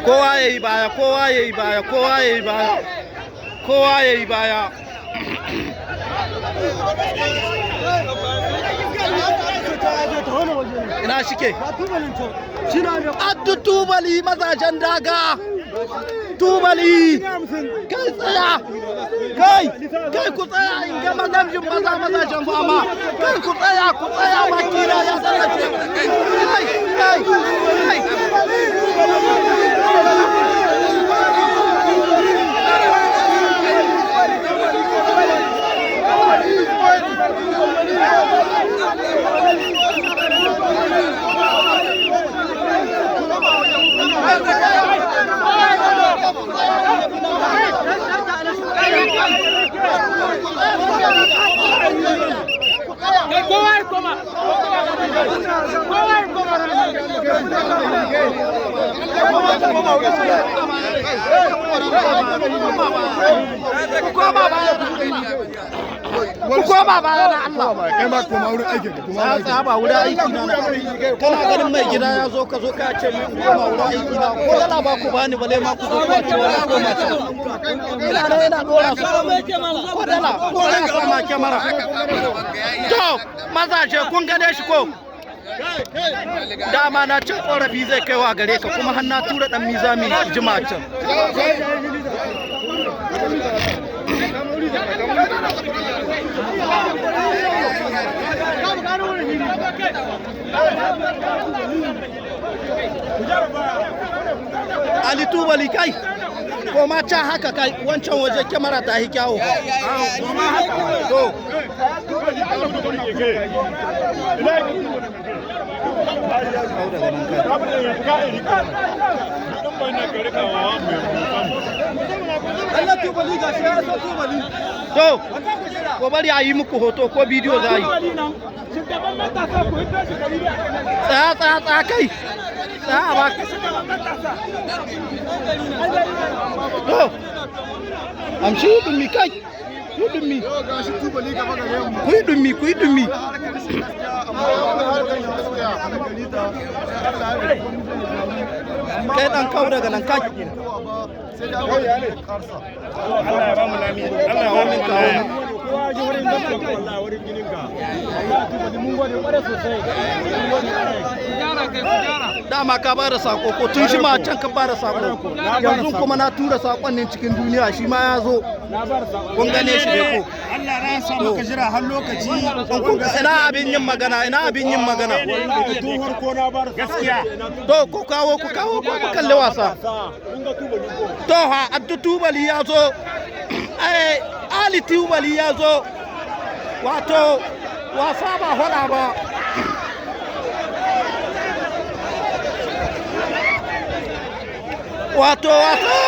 kowa ya yi baya, kowa ya yi baya, kowa ya yi baya, kowa ya yi baya. Ina shike? Addu tubali mazajen daga. Tubali kai tsaya, kai ku tsaya in gama namjin mazajen fama, kai ku tsaya wakila ya tsallace, kai Koma baya da Allah. Kai ma koma wurin aiki ka koma wurin aiki. Ba wurin aiki na. Kana ganin mai gida ya zo ka zo ka ce min koma wurin aiki na. Ko dala ba ku bani bale ma ku zo ku ce wani koma ce. Ina da yana dora su. Ko dala ko ya sama kyamara. To mazaje kun gane shi ko? Dama na cin korafi zai kaiwa gare ka kuma har na tura dan mizami jima can. Ali Tubali kai ko ma can haka kai wancan waje kyamara ta yi kyawo. To to ko bari a yi muku hoto ko bidiyo za yi. Tsaya kai tsaya ba to amshi dummi kai ku dummi ku dummi kai dan kawo daga nan kai Allah ya ba mu lami Allah ya wani kawo kowa ji wurin da Allah wurin ginin ka mun gode kware sosai dama ka ba da sako ko tun shi ma can ka ba da sako yanzu kuma na tura sakon nan cikin duniya shi ma ya zo kun gane shi ne ko Allah ya sa maka jira har lokaci ina abin yin magana tun harko na ba da gaskiya to ku kawo ku kalli wasa to ha Addu Tubali ya zo Ali Tubali ya zo wato wasa ba hoda ba wato wasa